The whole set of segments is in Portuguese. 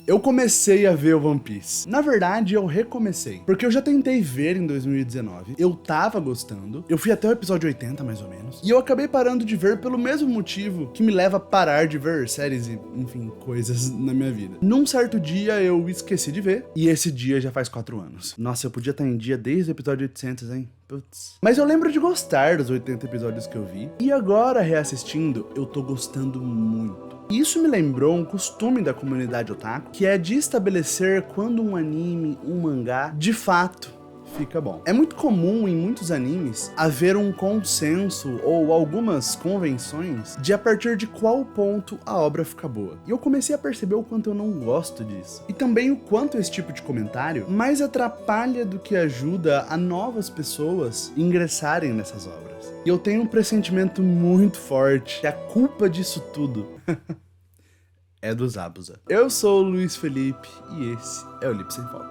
Eu comecei a ver o One Piece. Na verdade, eu recomecei. Porque eu já tentei ver em 2019. Eu tava gostando. Eu fui até o episódio 80, mais ou menos. E eu acabei parando de ver pelo mesmo motivo que me leva a parar de ver séries e, enfim, coisas na minha vida. Num certo dia, eu esqueci de ver. E esse dia já faz 4 anos. Nossa, eu podia estar em dia desde o episódio 800, hein? Putz. Mas eu lembro de gostar dos 80 episódios que eu vi. E agora, reassistindo, eu tô gostando muito. Isso me lembrou um costume da comunidade otaku, que é de estabelecer quando um anime, um mangá, de fato, fica bom. É muito comum em muitos animes haver um consenso ou algumas convenções de a partir de qual ponto a obra fica boa. E eu comecei a perceber o quanto eu não gosto disso. E também o quanto esse tipo de comentário mais atrapalha do que ajuda a novas pessoas ingressarem nessas obras. E eu tenho um pressentimento muito forte que a culpa disso tudo é do Zabuza. Eu sou o Luiz Felipe e esse é o Lip Sem Foco.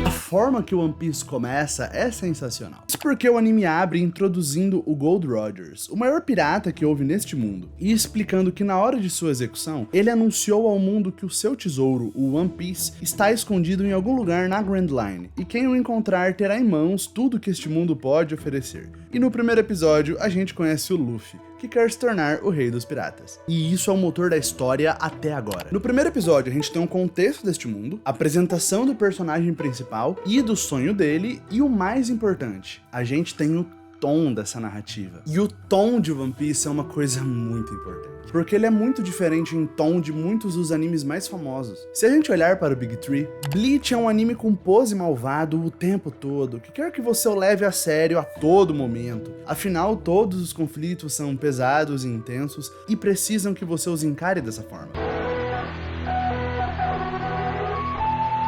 A forma que o One Piece começa é sensacional. Isso porque o anime abre introduzindo o Gold Rogers, o maior pirata que houve neste mundo, e explicando que na hora de sua execução, ele anunciou ao mundo que o seu tesouro, o One Piece, está escondido em algum lugar na Grand Line, e quem o encontrar terá em mãos tudo que este mundo pode oferecer. E no primeiro episódio, a gente conhece o Luffy, que quer se tornar o rei dos piratas. E isso é o motor da história até agora. No primeiro episódio, a gente tem um contexto deste mundo, a apresentação do personagem principal e do sonho dele, e o mais importante, a gente tem o tom dessa narrativa. E o tom de One Piece é uma coisa muito importante, porque ele é muito diferente em tom de muitos dos animes mais famosos. Se a gente olhar para o Big Three, Bleach é um anime com pose malvado o tempo todo, que quer que você o leve a sério a todo momento. Afinal, todos os conflitos são pesados e intensos e precisam que você os encare dessa forma.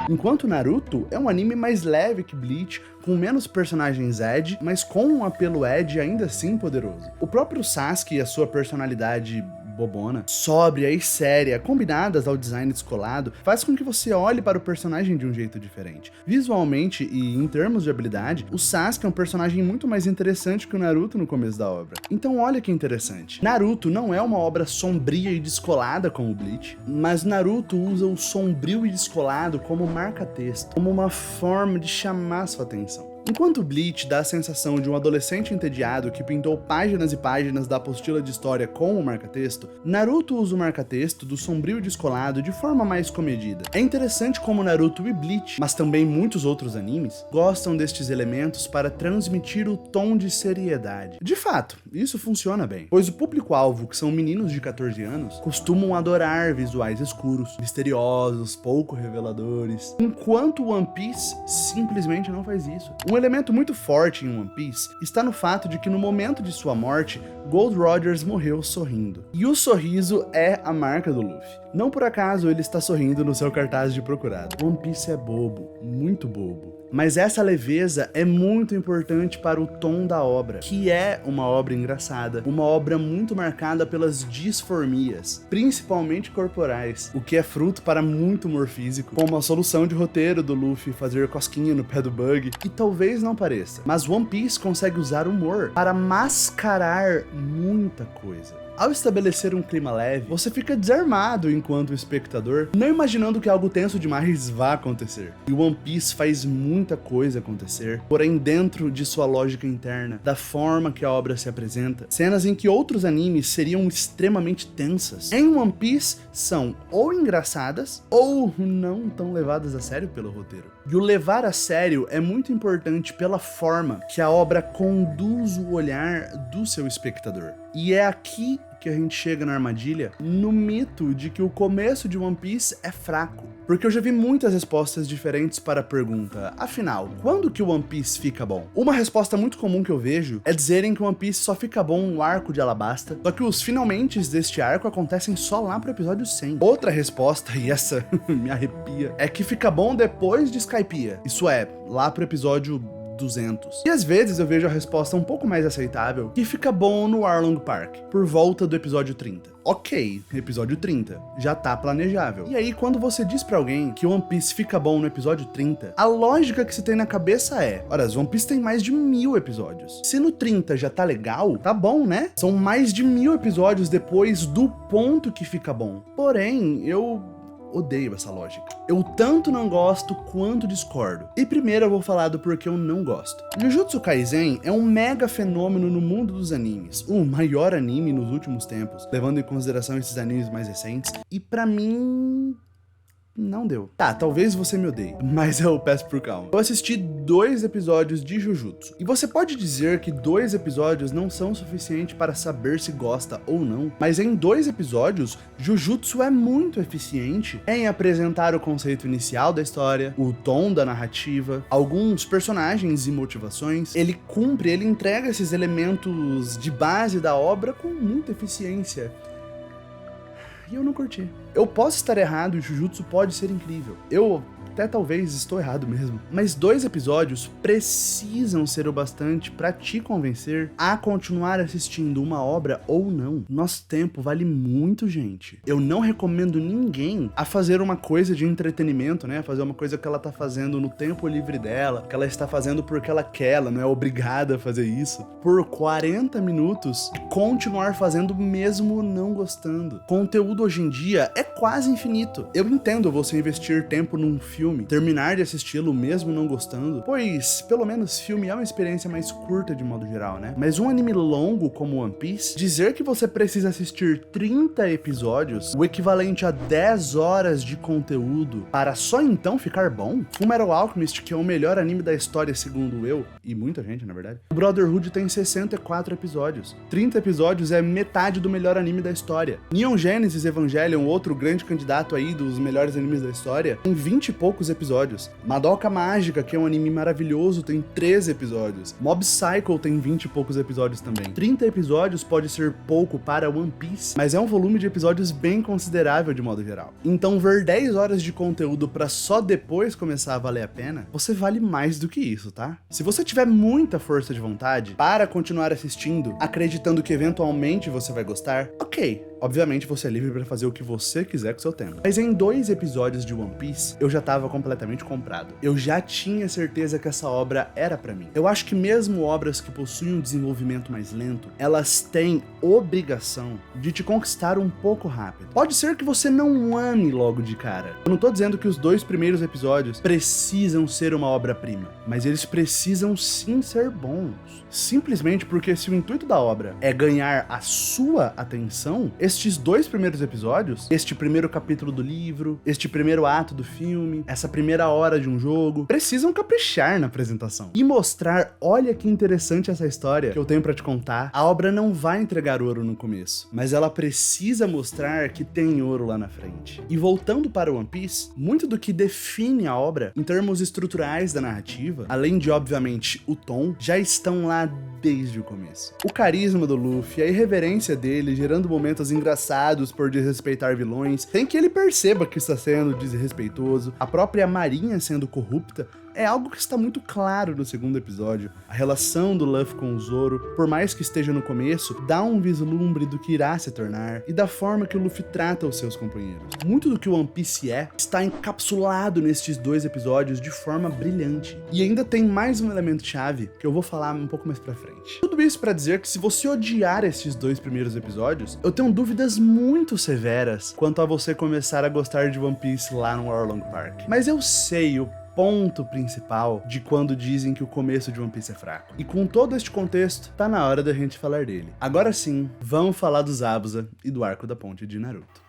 Enquanto Naruto é um anime mais leve que Bleach, com menos personagens Ed, mas com um apelo Ed ainda assim poderoso. O próprio Sasuke e a sua personalidade bobona, sóbria e séria, combinadas ao design descolado, faz com que você olhe para o personagem de um jeito diferente. Visualmente e em termos de habilidade, o Sasuke é um personagem muito mais interessante que o Naruto no começo da obra. Então olha que interessante. Naruto não é uma obra sombria e descolada como o Bleach, mas Naruto usa o sombrio e descolado como marca-texto, como uma forma de chamar sua atenção. Enquanto Bleach dá a sensação de um adolescente entediado que pintou páginas e páginas da apostila de história com o marca-texto, Naruto usa o marca-texto do sombrio e descolado de forma mais comedida. É interessante como Naruto e Bleach, mas também muitos outros animes, gostam destes elementos para transmitir o tom de seriedade. De fato, isso funciona bem, pois o público-alvo, que são meninos de 14 anos, costumam adorar visuais escuros, misteriosos, pouco reveladores, enquanto One Piece simplesmente não faz isso. Um elemento muito forte em One Piece está no fato de que no momento de sua morte, Gold Rogers morreu sorrindo. E o sorriso é a marca do Luffy. Não por acaso ele está sorrindo no seu cartaz de procurado. One Piece é bobo, muito bobo. Mas essa leveza é muito importante para o tom da obra, que é uma obra engraçada, uma obra muito marcada pelas disformias, principalmente corporais, o que é fruto para muito humor físico, como a solução de roteiro do Luffy fazer cosquinha no pé do Bug, e talvez não pareça, mas One Piece consegue usar humor para mascarar muita coisa. Ao estabelecer um clima leve, você fica desarmado enquanto espectador, não imaginando que algo tenso demais vá acontecer. E One Piece faz muita coisa acontecer, porém dentro de sua lógica interna, da forma que a obra se apresenta, cenas em que outros animes seriam extremamente tensas, em One Piece são ou engraçadas, ou não tão levadas a sério pelo roteiro. E o levar a sério é muito importante pela forma que a obra conduz o olhar do seu espectador. E é aqui que a gente chega na armadilha, no mito de que o começo de One Piece é fraco. Porque eu já vi muitas respostas diferentes para a pergunta, afinal, quando que o One Piece fica bom? Uma resposta muito comum que eu vejo é dizerem que o One Piece só fica bom no arco de Alabasta, só que os finalmente deste arco acontecem só lá pro episódio 100. Outra resposta, e essa me arrepia, é que fica bom depois de Skypiea, isso é, lá pro episódio 200. E às vezes eu vejo a resposta um pouco mais aceitável, que fica bom no Arlong Park, por volta do episódio 30. Ok, episódio 30, já tá planejável. E aí, quando você diz pra alguém que One Piece fica bom no episódio 30, a lógica que se tem na cabeça é: ora, One Piece tem mais de 1000 episódios. Se no 30 já tá legal, tá bom, né? São mais de 1000 episódios depois do ponto que fica bom. Porém, eu odeio essa lógica. Eu tanto não gosto quanto discordo. E primeiro eu vou falar do porquê eu não gosto. Jujutsu Kaisen é um mega fenômeno no mundo dos animes, o maior anime nos últimos tempos, levando em consideração esses animes mais recentes, e pra mim não deu. Tá, talvez você me odeie, mas eu peço por calma. Eu assisti 2 episódios de Jujutsu, e você pode dizer que 2 episódios não são suficientes para saber se gosta ou não, mas em 2 episódios, Jujutsu é muito eficiente em apresentar o conceito inicial da história, o tom da narrativa, alguns personagens e motivações. Ele entrega esses elementos de base da obra com muita eficiência. E eu não curti. Eu posso estar errado e Jujutsu pode ser incrível. Eu até talvez estou errado mesmo. Mas 2 episódios precisam ser o bastante pra te convencer a continuar assistindo uma obra ou não. Nosso tempo vale muito, gente. Eu não recomendo ninguém a fazer uma coisa de entretenimento, né? Fazer uma coisa que ela tá fazendo no tempo livre dela, que ela está fazendo porque ela quer, ela não é obrigada a fazer isso, por 40 minutos e continuar fazendo mesmo não gostando. Conteúdo hoje em dia é quase infinito. Eu entendo você investir tempo num filme, terminar de assisti-lo mesmo não gostando, pois pelo menos filme é uma experiência mais curta de modo geral, né? Mas um anime longo como One Piece, dizer que você precisa assistir 30 episódios, o equivalente a 10 horas de conteúdo, para só então ficar bom? Fullmetal Alchemist, que é o melhor anime da história segundo eu, e muita gente na verdade, o Brotherhood tem 64 episódios. 30 episódios é metade do melhor anime da história. Neon Genesis Evangelion, outro grande candidato aí dos melhores animes da história, tem 20 e poucos episódios. Madoka Mágica, que é um anime maravilhoso, tem 13 episódios. Mob Psycho tem 20 e poucos episódios também. 30 episódios pode ser pouco para One Piece, mas é um volume de episódios bem considerável de modo geral. Então ver 10 horas de conteúdo pra só depois começar a valer a pena, você vale mais do que isso, tá? Se você tiver muita força de vontade para continuar assistindo, acreditando que eventualmente você vai gostar, ok. Obviamente você é livre pra fazer o que você quiser com seu tempo. Mas em 2 episódios de One Piece, eu já tava completamente comprado. Eu já tinha certeza que essa obra era pra mim. Eu acho que mesmo obras que possuem um desenvolvimento mais lento, elas têm obrigação de te conquistar um pouco rápido. Pode ser que você não ame logo de cara. Eu não tô dizendo que os 2 primeiros episódios precisam ser uma obra-prima, mas eles precisam sim ser bons. Simplesmente porque se o intuito da obra é ganhar a sua atenção, estes 2 primeiros episódios, este primeiro capítulo do livro, este primeiro ato do filme, essa primeira hora de um jogo, precisam caprichar na apresentação e mostrar: olha que interessante essa história que eu tenho pra te contar. A obra não vai entregar ouro no começo, mas ela precisa mostrar que tem ouro lá na frente. E voltando para One Piece, muito do que define a obra em termos estruturais da narrativa, além de obviamente o tom, já estão lá desde o começo. O carisma do Luffy, a irreverência dele, gerando momentos engraçados por desrespeitar vilões, sem que ele perceba que está sendo desrespeitoso, a própria Marinha sendo corrupta, é algo que está muito claro no segundo episódio. A relação do Luffy com o Zoro, por mais que esteja no começo, dá um vislumbre do que irá se tornar e da forma que o Luffy trata os seus companheiros. Muito do que o One Piece está encapsulado nestes 2 episódios de forma brilhante. E ainda tem mais um elemento chave que eu vou falar um pouco mais pra frente. Tudo isso pra dizer que se você odiar estes 2 primeiros episódios, eu tenho dúvidas muito severas quanto a você começar a gostar de One Piece lá no Arlong Park. Mas eu sei o ponto principal de quando dizem que o começo de One Piece é fraco. E com todo este contexto, tá na hora da gente falar dele. Agora sim, vamos falar do Zabuza e do arco da ponte de Naruto.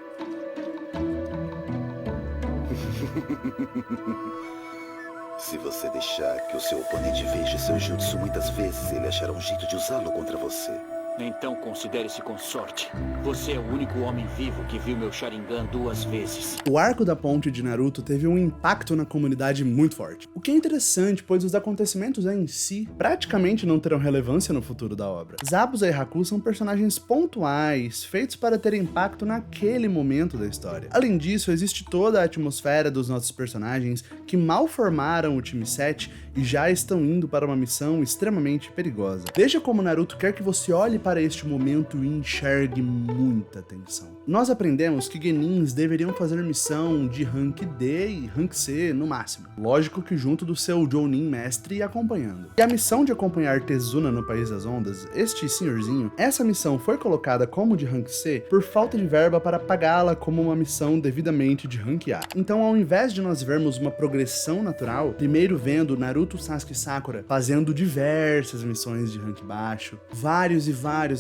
Se você deixar que o seu oponente veja seu jutsu muitas vezes, ele achará um jeito de usá-lo contra você. Então considere-se com sorte. Você é o único homem vivo que viu meu Sharingan 2 vezes. O arco da ponte de Naruto teve um impacto na comunidade muito forte. O que é interessante, pois os acontecimentos em si praticamente não terão relevância no futuro da obra. Zabuza e Haku são personagens pontuais, feitos para ter impacto naquele momento da história. Além disso, existe toda a atmosfera dos nossos personagens que mal formaram o time 7 e já estão indo para uma missão extremamente perigosa. Veja como Naruto quer que você olhe para este momento e enxergue muita tensão. Nós aprendemos que Genins deveriam fazer missão de Rank D e Rank C no máximo. Lógico que junto do seu Jounin mestre acompanhando. E a missão de acompanhar Tezuna no País das Ondas, este senhorzinho, essa missão foi colocada como de Rank C por falta de verba para pagá-la como uma missão devidamente de Rank A. Então, ao invés de nós vermos uma progressão natural, primeiro vendo Naruto, Sasuke e Sakura fazendo diversas missões de Rank baixo, vários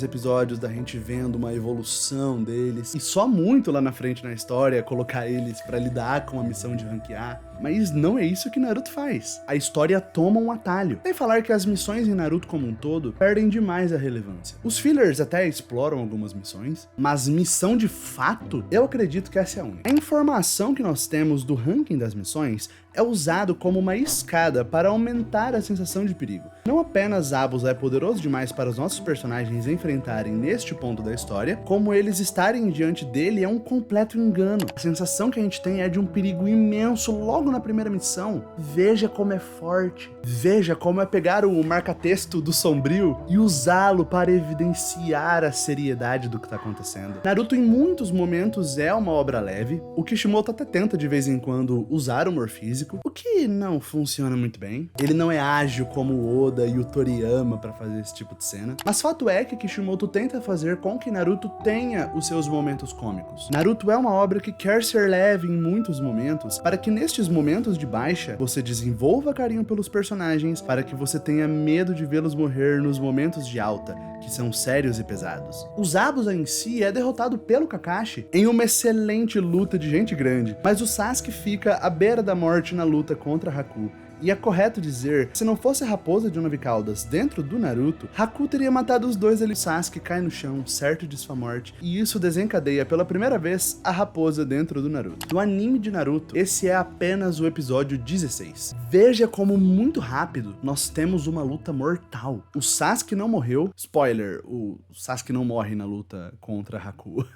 episódios da gente vendo uma evolução deles, e só muito lá na frente na história colocar eles pra lidar com a missão de Rank A. Mas não é isso que Naruto faz. A história toma um atalho. Sem falar que as missões em Naruto como um todo perdem demais a relevância. Os fillers até exploram algumas missões, mas missão de fato, eu acredito que essa é a única. A informação que nós temos do ranking das missões é usado como uma escada para aumentar a sensação de perigo. Não apenas Zabuza é poderoso demais para os nossos personagens enfrentarem neste ponto da história, como eles estarem diante dele é um completo engano. A sensação que a gente tem é de um perigo imenso logo na primeira missão. Veja como é forte. Veja como é pegar o marca-texto do Sombrio e usá-lo para evidenciar a seriedade do que está acontecendo. Naruto em muitos momentos é uma obra leve. O Kishimoto até tenta de vez em quando usar humor físico, o que não funciona muito bem. Ele não é ágil como o Oda e o Toriyama para fazer esse tipo de cena. Mas fato é que Kishimoto tenta fazer com que Naruto tenha os seus momentos cômicos. Naruto é uma obra que quer ser leve em muitos momentos, para que nestes momentos de baixa você desenvolva carinho pelos personagens, para que você tenha medo de vê-los morrer nos momentos de alta, que são sérios e pesados. O Zabuza em si é derrotado pelo Kakashi em uma excelente luta de gente grande, mas o Sasuke fica à beira da morte na luta contra Haku. E é correto dizer que se não fosse a raposa de 9 caudas dentro do Naruto, Haku teria matado os dois ali. Sasuke cai no chão, certo de sua morte, e isso desencadeia pela primeira vez a raposa dentro do Naruto. No anime de Naruto, esse é apenas o episódio 16. Veja como muito rápido nós temos uma luta mortal. O Sasuke não morreu, spoiler, o Sasuke não morre na luta contra Haku.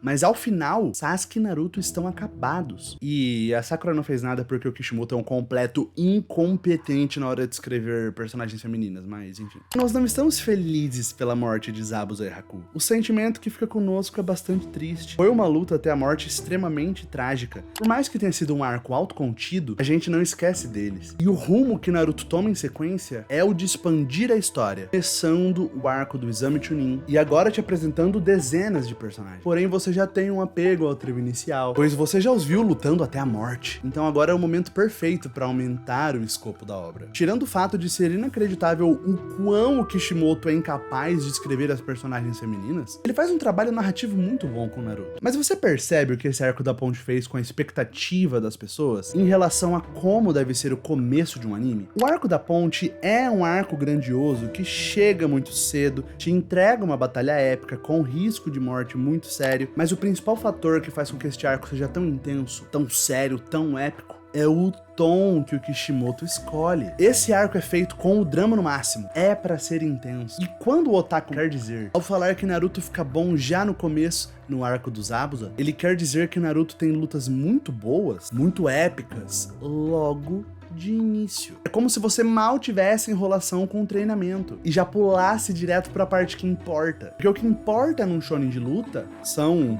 Mas ao final, Sasuke e Naruto estão acabados. E a Sakura não fez nada porque o Kishimoto é um completo incompetente na hora de escrever personagens femininas, mas enfim. Nós não estamos felizes pela morte de Zabuza e Haku. O sentimento que fica conosco é bastante triste. Foi uma luta até a morte extremamente trágica. Por mais que tenha sido um arco autocontido, a gente não esquece deles. E o rumo que Naruto toma em sequência é o de expandir a história, começando o arco do Exame Chunin e agora te apresentando dezenas de personagens. Porém, você já tem um apego ao trio inicial, pois você já os viu lutando até a morte. Então agora é o momento perfeito para aumentar o escopo da obra. Tirando o fato de ser inacreditável o quão o Kishimoto é incapaz de escrever as personagens femininas, ele faz um trabalho narrativo muito bom com Naruto. Mas você percebe o que esse arco da ponte fez com a expectativa das pessoas em relação a como deve ser o começo de um anime? O arco da ponte é um arco grandioso que chega muito cedo, te entrega uma batalha épica com risco de morte muito sério, mas o principal fator que faz com que este arco seja tão intenso, tão sério, tão épico, é o tom que o Kishimoto escolhe. Esse arco é feito com o drama no máximo. É pra ser intenso. E quando o otaku quer dizer, ao falar que Naruto fica bom já no começo, no arco dos Zabuza, ele quer dizer que Naruto tem lutas muito boas, muito épicas, logo de início. É como se você mal tivesse enrolação com o treinamento e já pulasse direto pra parte que importa. Porque o que importa num shonen de luta são,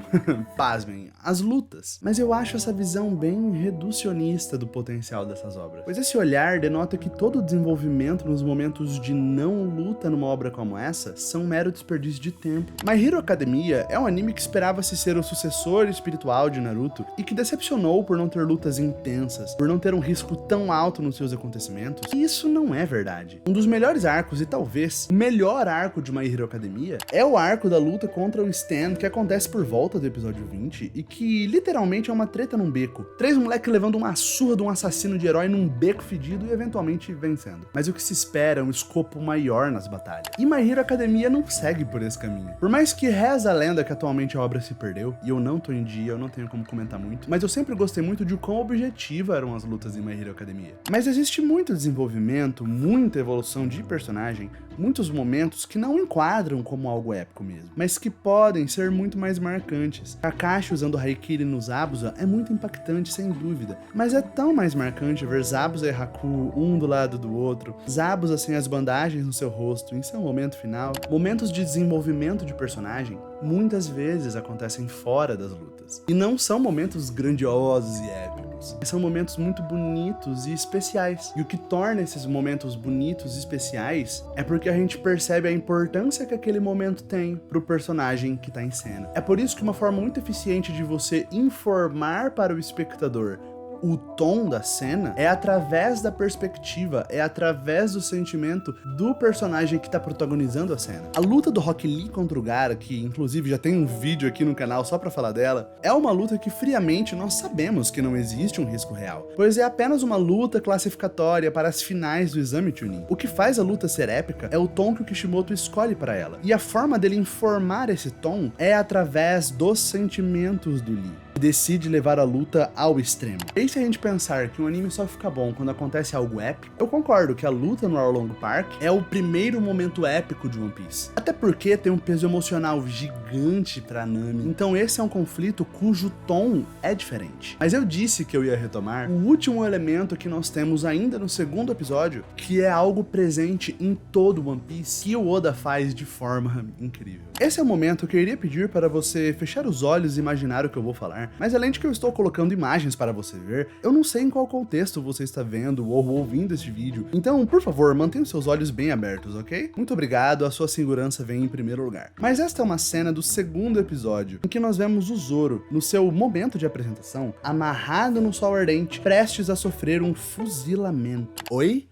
pasmem, as lutas. Mas eu acho essa visão bem reducionista do potencial dessas obras. Pois esse olhar denota que todo o desenvolvimento nos momentos de não luta numa obra como essa são um mero desperdício de tempo. My Hero Academia é um anime que esperava-se ser o sucessor espiritual de Naruto e que decepcionou por não ter lutas intensas, por não ter um risco tão alto alto nos seus acontecimentos, e isso não é verdade. Um dos melhores arcos, e talvez o melhor arco de My Hero Academia, é o arco da luta contra o Stan, que acontece por volta do episódio 20, e que literalmente é uma treta num beco. 3 moleques levando uma surra de um assassino de herói num beco fedido e eventualmente vencendo. Mas o que se espera é um escopo maior nas batalhas. E My Hero Academia não segue por esse caminho. Por mais que reza a lenda que atualmente a obra se perdeu, e eu não tô em dia, eu não tenho como comentar muito, mas eu sempre gostei muito de quão objetiva eram as lutas em My Hero Academia. Mas existe muito desenvolvimento, muita evolução de personagem, muitos momentos que não enquadram como algo épico mesmo, mas que podem ser muito mais marcantes. Kakashi usando Haikiri no Zabuza é muito impactante, sem dúvida, mas é tão mais marcante ver Zabuza e Haku um do lado do outro, Zabuza sem as bandagens no seu rosto em seu momento final. Momentos de desenvolvimento de personagem muitas vezes acontecem fora das lutas, e não são momentos grandiosos e épicos, são momentos muito bonitos e especiais. E o que torna esses momentos bonitos e especiais é porque a gente percebe a importância que aquele momento tem pro personagem que tá em cena. É por isso que uma forma muito eficiente de você informar para o espectador o tom da cena é através da perspectiva, é através do sentimento do personagem que tá protagonizando a cena. A luta do Rock Lee contra o Gaara, que inclusive já tem um vídeo aqui no canal só pra falar dela, é uma luta que friamente nós sabemos que não existe um risco real, pois é apenas uma luta classificatória para as finais do exame Chunin. O que faz a luta ser épica é o tom que o Kishimoto escolhe para ela, e a forma dele informar esse tom é através dos sentimentos do Lee. Decide levar a luta ao extremo. E se a gente pensar que um anime só fica bom quando acontece algo épico, eu concordo que a luta no Arlong Park é o primeiro momento épico de One Piece. Até porque tem um peso emocional gigante pra Nami, então esse é um conflito cujo tom é diferente. Mas eu disse que eu ia retomar o último elemento que nós temos ainda no segundo episódio, que é algo presente em todo One Piece, que o Oda faz de forma incrível. Esse é o momento que eu iria pedir para você fechar os olhos e imaginar o que eu vou falar, mas além de que eu estou colocando imagens para você ver, eu não sei em qual contexto você está vendo ou ouvindo este vídeo, então, por favor, mantenha os seus olhos bem abertos, ok? Muito obrigado, a sua segurança vem em primeiro lugar. Mas esta é uma cena do segundo episódio, em que nós vemos o Zoro, no seu momento de apresentação, amarrado no sol ardente, prestes a sofrer um fuzilamento. Oi?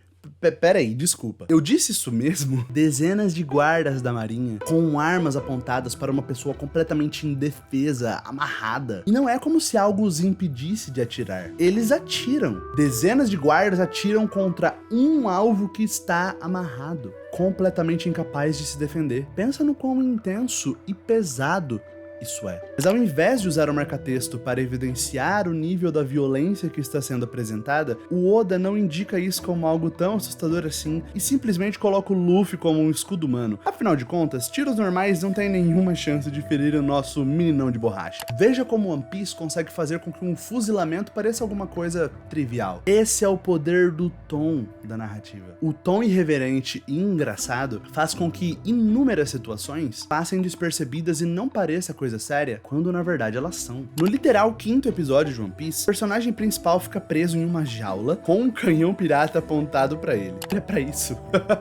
Peraí, desculpa. Eu disse isso mesmo? Dezenas de guardas da marinha com armas apontadas para uma pessoa completamente indefesa, amarrada. E não é como se algo os impedisse de atirar. Eles atiram. Dezenas de guardas atiram contra um alvo que está amarrado, completamente incapaz de se defender. Pensa no quão intenso e pesado isso é. Mas ao invés de usar o marca-texto para evidenciar o nível da violência que está sendo apresentada, o Oda não indica isso como algo tão assustador assim e simplesmente coloca o Luffy como um escudo humano. Afinal de contas, tiros normais não têm nenhuma chance de ferir o nosso meninão de borracha. Veja como One Piece consegue fazer com que um fuzilamento pareça alguma coisa trivial. Esse é o poder do tom da narrativa. O tom irreverente e engraçado faz com que inúmeras situações passem despercebidas e não pareça coisa séria, quando na verdade elas são. No literal 5º episódio de One Piece, o personagem principal fica preso em uma jaula com um canhão pirata apontado pra ele. É pra isso.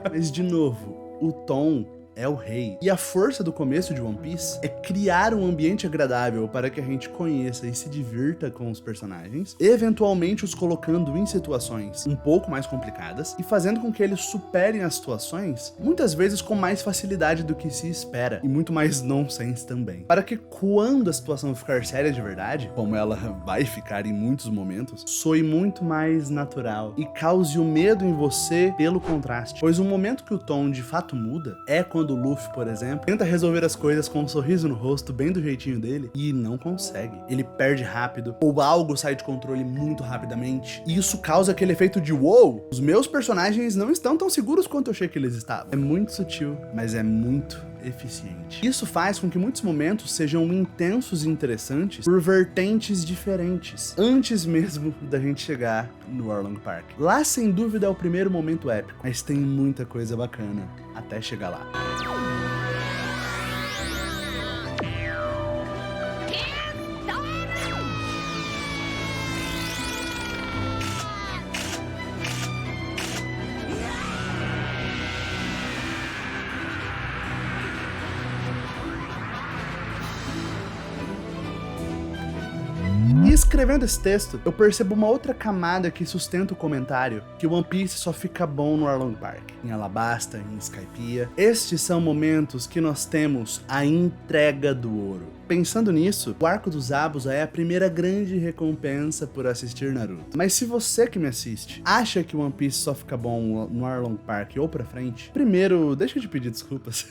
Mas de novo, o tom é o rei. E a força do começo de One Piece é criar um ambiente agradável para que a gente conheça e se divirta com os personagens, eventualmente os colocando em situações um pouco mais complicadas e fazendo com que eles superem as situações, muitas vezes com mais facilidade do que se espera, e muito mais nonsense também. Para que quando a situação ficar séria de verdade, como ela vai ficar em muitos momentos, soe muito mais natural e cause o medo em você pelo contraste. Pois o momento que o tom de fato muda é quando o Luffy, por exemplo, tenta resolver as coisas com um sorriso no rosto, bem do jeitinho dele, e não consegue. Ele perde rápido, ou algo sai de controle muito rapidamente, e isso causa aquele efeito de uou, os meus personagens não estão tão seguros quanto eu achei que eles estavam. É muito sutil, mas é muito eficiente. Isso faz com que muitos momentos sejam intensos e interessantes por vertentes diferentes, antes mesmo da gente chegar no Arlong Park. Lá, sem dúvida, é o primeiro momento épico, mas tem muita coisa bacana até chegar lá. escrevendo esse texto, eu percebo uma outra camada que sustenta o comentário, que One Piece só fica bom no Arlong Park, em Alabasta, em Skypiea. Estes são momentos que nós temos a entrega do ouro. Pensando nisso, o arco dos Zabuza é a primeira grande recompensa por assistir Naruto. Mas se você que me assiste acha que One Piece só fica bom no Arlong Park ou pra frente, primeiro, deixa eu te pedir desculpas.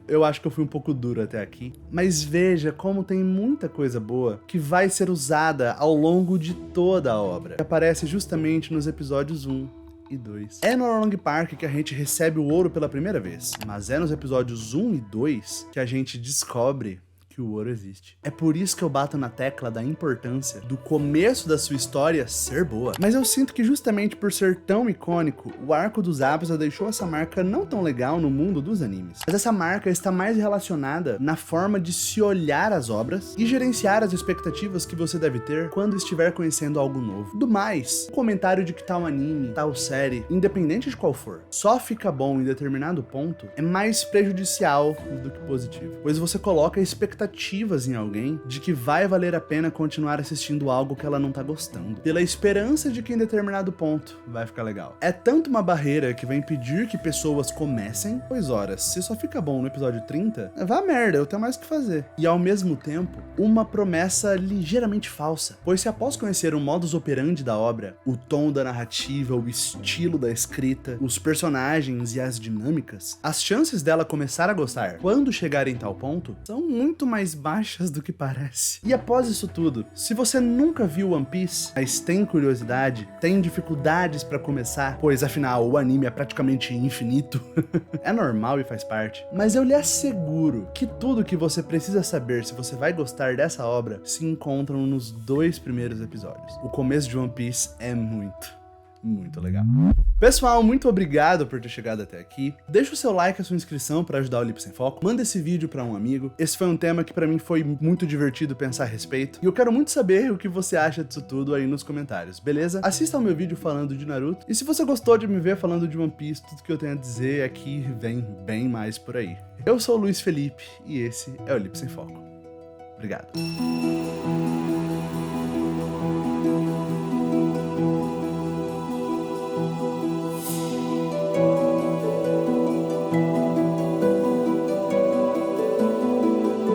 Eu acho que eu fui um pouco duro até aqui. Mas veja como tem muita coisa boa que vai ser usada ao longo de toda a obra, que aparece justamente nos episódios 1 e 2. É no Arlong Park que a gente recebe o ouro pela primeira vez, mas é nos episódios 1 e 2 que a gente descobre que o ouro existe. É por isso que eu bato na tecla da importância do começo da sua história ser boa. Mas eu sinto que justamente por ser tão icônico, o arco dos Zabuza deixou essa marca não tão legal no mundo dos animes. Mas essa marca está mais relacionada na forma de se olhar as obras e gerenciar as expectativas que você deve ter quando estiver conhecendo algo novo. Do mais, o comentário de que tal anime, tal série, independente de qual for, só fica bom em determinado ponto, é mais prejudicial do que positivo. Pois você coloca expectativas em alguém de que vai valer a pena continuar assistindo algo que ela não tá gostando, pela esperança de que em determinado ponto vai ficar legal. É tanto uma barreira que vai impedir que pessoas comecem, pois ora, se só fica bom no episódio 30, vá a merda, eu tenho mais o que fazer. E ao mesmo tempo, uma promessa ligeiramente falsa, pois se após conhecer o modus operandi da obra, o tom da narrativa, o estilo da escrita, os personagens e as dinâmicas, as chances dela começar a gostar quando chegar em tal ponto são muito mais baixas do que parece. E após isso tudo, se você nunca viu One Piece, mas tem curiosidade, tem dificuldades pra começar, pois afinal o anime é praticamente infinito, é normal e faz parte, mas eu lhe asseguro que tudo que você precisa saber se você vai gostar dessa obra se encontram nos 2 primeiros episódios. O começo de One Piece é muito legal. Pessoal, muito obrigado por ter chegado até aqui. Deixa o seu like e a sua inscrição para ajudar o Lips em Foco. Manda esse vídeo para um amigo. Esse foi um tema que para mim foi muito divertido pensar a respeito. E eu quero muito saber o que você acha disso tudo aí nos comentários, beleza? Assista ao meu vídeo falando de Naruto. E se você gostou de me ver falando de One Piece, tudo que eu tenho a dizer aqui vem bem mais por aí. Eu sou o Luiz Felipe e esse é o Lips em Foco. Obrigado.